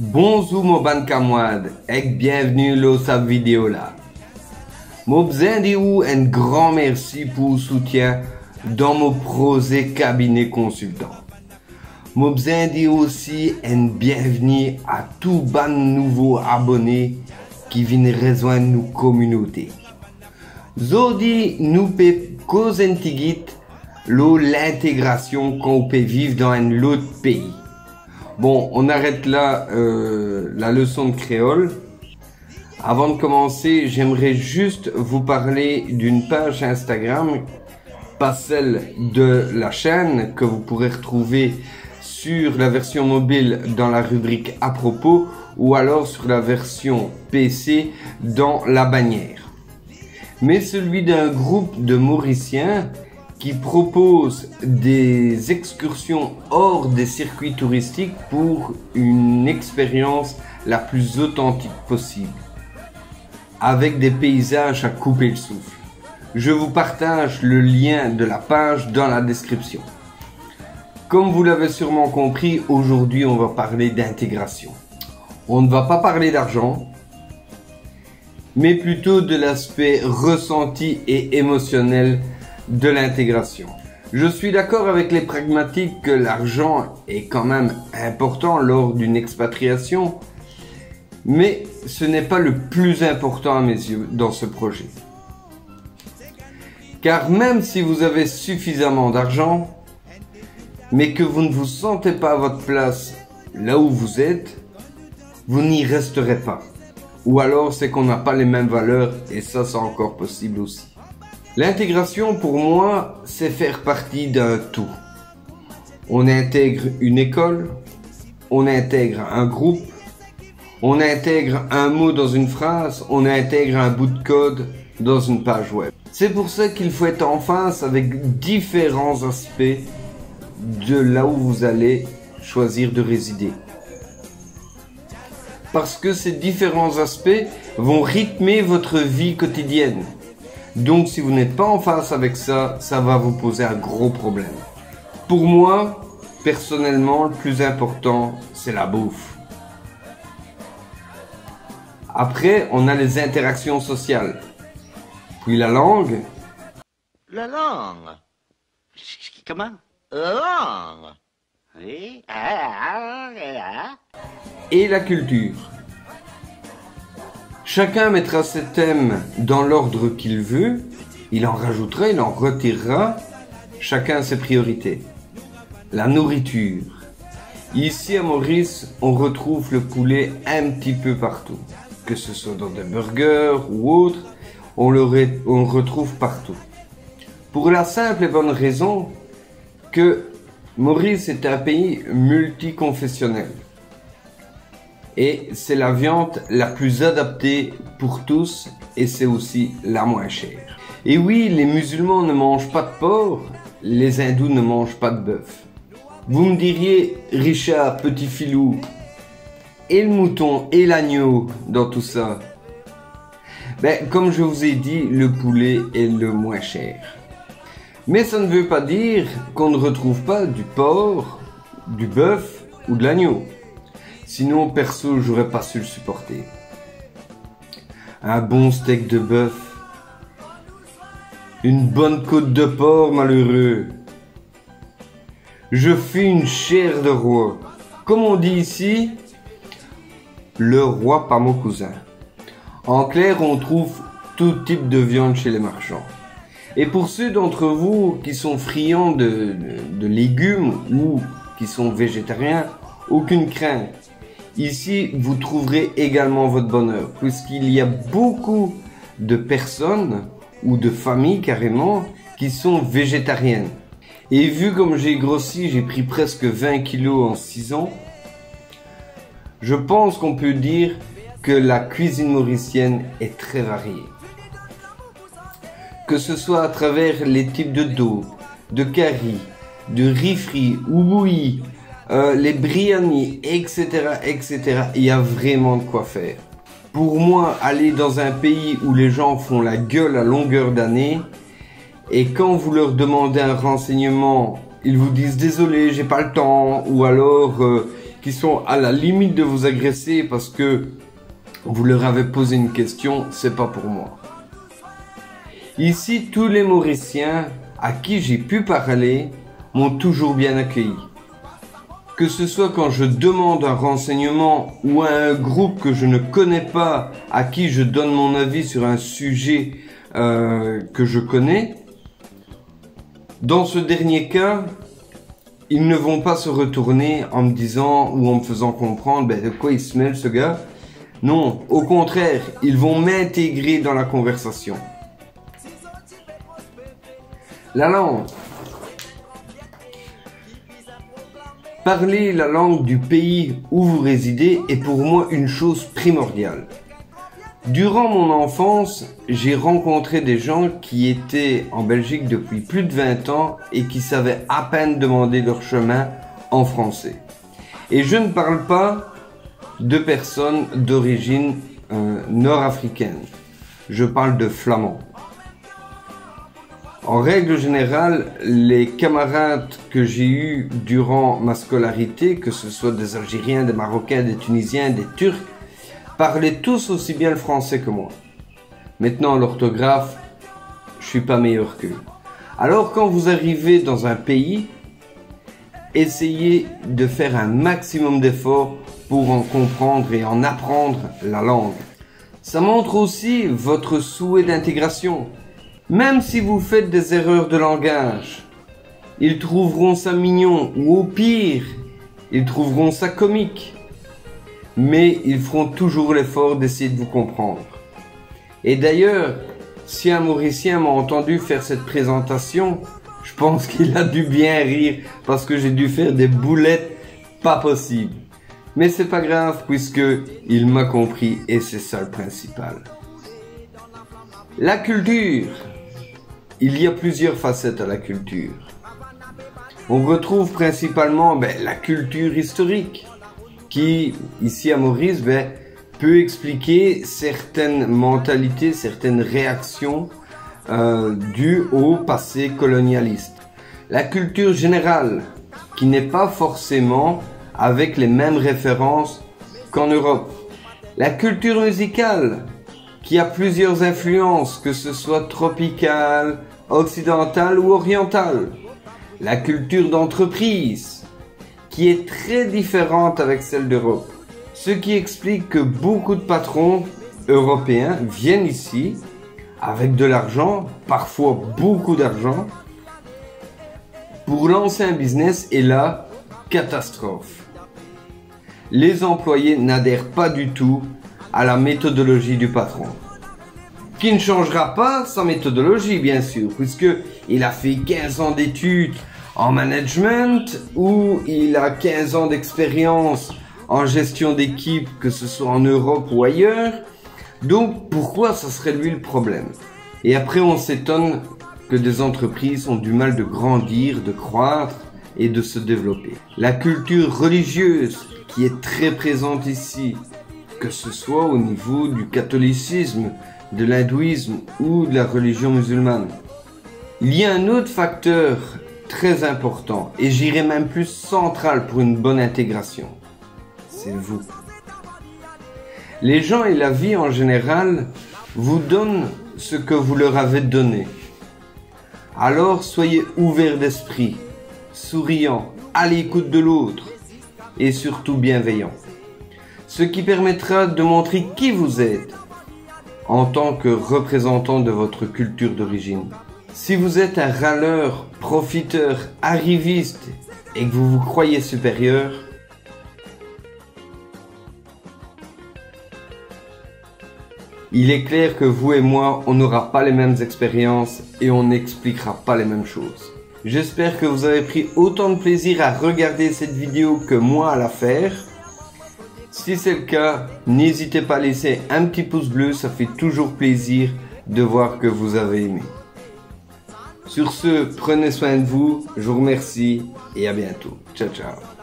Bonjour mon ban camarade et bienvenue dans cette vidéo là. Moi besoin de vous un grand merci pour le soutien dans mon projet cabinet consultant. Moi besoin de aussi un bienvenue à tous ban nouveaux abonnés qui viennent rejoindre nos communautés. Aujourd'hui nous peut causer un petit l'intégration qu'on peut vivre dans un autre pays. Bon, on arrête là la leçon de créole. Avant de commencer, j'aimerais juste vous parler d'une page Instagram, pas celle de la chaîne, que vous pourrez retrouver sur la version mobile dans la rubrique à propos ou alors sur la version PC dans la bannière. Mais celui d'un groupe de Mauriciens qui propose des excursions hors des circuits touristiques pour une expérience la plus authentique possible, avec des paysages à couper le souffle. Je vous partage le lien de la page dans la description. Comme vous l'avez sûrement compris, aujourd'hui on va parler d'intégration. On ne va pas parler d'argent, mais plutôt de l'aspect ressenti et émotionnel de l'intégration. Je suis d'accord avec les pragmatiques que l'argent est quand même important lors d'une expatriation, mais ce n'est pas le plus important à mes yeux dans ce projet. Car même si vous avez suffisamment d'argent, mais que vous ne vous sentez pas à votre place là où vous êtes, vous n'y resterez pas. Ou alors c'est qu'on n'a pas les mêmes valeurs et ça c'est encore possible aussi. L'intégration pour moi, c'est faire partie d'un tout. On intègre une école, on intègre un groupe, on intègre un mot dans une phrase, on intègre un bout de code dans une page web. C'est pour ça qu'il faut être en face avec différents aspects de là où vous allez choisir de résider. Parce que ces différents aspects vont rythmer votre vie quotidienne. Donc si vous n'êtes pas en face avec ça, ça va vous poser un gros problème. Pour moi, personnellement, le plus important, c'est la bouffe. Après, on a les interactions sociales. Puis la langue. La langue. Comment? La langue. Oui. Et la culture. Chacun mettra ses thèmes dans l'ordre qu'il veut, il en rajoutera, il en retirera, chacun ses priorités. La nourriture. Ici à Maurice, on retrouve le poulet un petit peu partout. Que ce soit dans des burgers ou autres, on le retrouve partout. Pour la simple et bonne raison que Maurice est un pays multiconfessionnel. Et c'est la viande la plus adaptée pour tous et c'est aussi la moins chère. Et oui, les musulmans ne mangent pas de porc, les hindous ne mangent pas de bœuf. Vous me diriez, Richard, petit filou, et le mouton et l'agneau dans tout ça? Ben, comme je vous ai dit, le poulet est le moins cher. Mais ça ne veut pas dire qu'on ne retrouve pas du porc, du bœuf ou de l'agneau. Sinon, perso, j'aurais pas su le supporter. Un bon steak de bœuf. Une bonne côte de porc, malheureux. Je fais une chair de roi. Comme on dit ici, le roi pas mon cousin. En clair, on trouve tout type de viande chez les marchands. Et pour ceux d'entre vous qui sont friands de légumes ou qui sont végétariens, aucune crainte. Ici, vous trouverez également votre bonheur, puisqu'il y a beaucoup de personnes, ou de familles carrément, qui sont végétariennes. Et vu comme j'ai grossi, j'ai pris presque 20 kilos en 6 ans, je pense qu'on peut dire que la cuisine mauricienne est très variée. Que ce soit à travers les types de dos, de curry, de riz frit ou bouilli, les biryani, etc., etc. Il y a vraiment de quoi faire. Pour moi, aller dans un pays où les gens font la gueule à longueur d'année, et quand vous leur demandez un renseignement, ils vous disent désolé, j'ai pas le temps, ou alors qui sont à la limite de vous agresser parce que vous leur avez posé une question, c'est pas pour moi. Ici, tous les Mauriciens à qui j'ai pu parler m'ont toujours bien accueilli. Que ce soit quand je demande un renseignement ou à un groupe que je ne connais pas, à qui je donne mon avis sur un sujet que je connais, dans ce dernier cas, ils ne vont pas se retourner en me disant ou en me faisant comprendre de quoi il se mêle ce gars. Non, au contraire, ils vont m'intégrer dans la conversation. La langue. Parler la langue du pays où vous résidez est pour moi une chose primordiale. Durant mon enfance, j'ai rencontré des gens qui étaient en Belgique depuis plus de 20 ans et qui savaient à peine demander leur chemin en français. Et je ne parle pas de personnes d'origine nord-africaine. Je parle de flamands. En règle générale, les camarades que j'ai eus durant ma scolarité, que ce soit des Algériens, des Marocains, des Tunisiens, des Turcs, parlaient tous aussi bien le français que moi. Maintenant, l'orthographe, je suis pas meilleur qu'eux. Alors, quand vous arrivez dans un pays, essayez de faire un maximum d'efforts pour en comprendre et en apprendre la langue. Ça montre aussi votre souhait d'intégration. Même si vous faites des erreurs de langage, ils trouveront ça mignon ou au pire, ils trouveront ça comique. Mais ils feront toujours l'effort d'essayer de vous comprendre. Et d'ailleurs, si un Mauricien m'a entendu faire cette présentation, je pense qu'il a dû bien rire parce que j'ai dû faire des boulettes pas possibles. Mais c'est pas grave puisque il m'a compris et c'est ça le principal. La culture. Il y a plusieurs facettes à la culture. On retrouve principalement la culture historique qui, ici à Maurice, peut expliquer certaines mentalités, certaines réactions dues au passé colonialiste. La culture générale, qui n'est pas forcément avec les mêmes références qu'en Europe. La culture musicale, qui a plusieurs influences, que ce soit tropicale, occidentale ou orientale. La culture d'entreprise, qui est très différente avec celle d'Europe. Ce qui explique que beaucoup de patrons européens viennent ici avec de l'argent, parfois beaucoup d'argent, pour lancer un business et là, catastrophe. Les employés n'adhèrent pas du tout à la méthodologie du patron. Qui ne changera pas sa méthodologie, bien sûr, puisqu'il a fait 15 ans d'études en management ou il a 15 ans d'expérience en gestion d'équipe, que ce soit en Europe ou ailleurs. Donc, pourquoi ça serait lui le problème? Et après, on s'étonne que des entreprises ont du mal de grandir, de croître et de se développer. La culture religieuse qui est très présente ici, que ce soit au niveau du catholicisme, de l'hindouisme ou de la religion musulmane. Il y a un autre facteur très important, et j'irais même plus central pour une bonne intégration. C'est vous. Les gens et la vie en général vous donnent ce que vous leur avez donné. Alors soyez ouverts d'esprit, souriants, à l'écoute de l'autre et surtout bienveillants. Ce qui permettra de montrer qui vous êtes en tant que représentant de votre culture d'origine. Si vous êtes un râleur, profiteur, arriviste et que vous vous croyez supérieur, il est clair que vous et moi, on n'aura pas les mêmes expériences et on n'expliquera pas les mêmes choses. J'espère que vous avez pris autant de plaisir à regarder cette vidéo que moi à la faire. Si c'est le cas, n'hésitez pas à laisser un petit pouce bleu, ça fait toujours plaisir de voir que vous avez aimé. Sur ce, prenez soin de vous, je vous remercie et à bientôt. Ciao, ciao.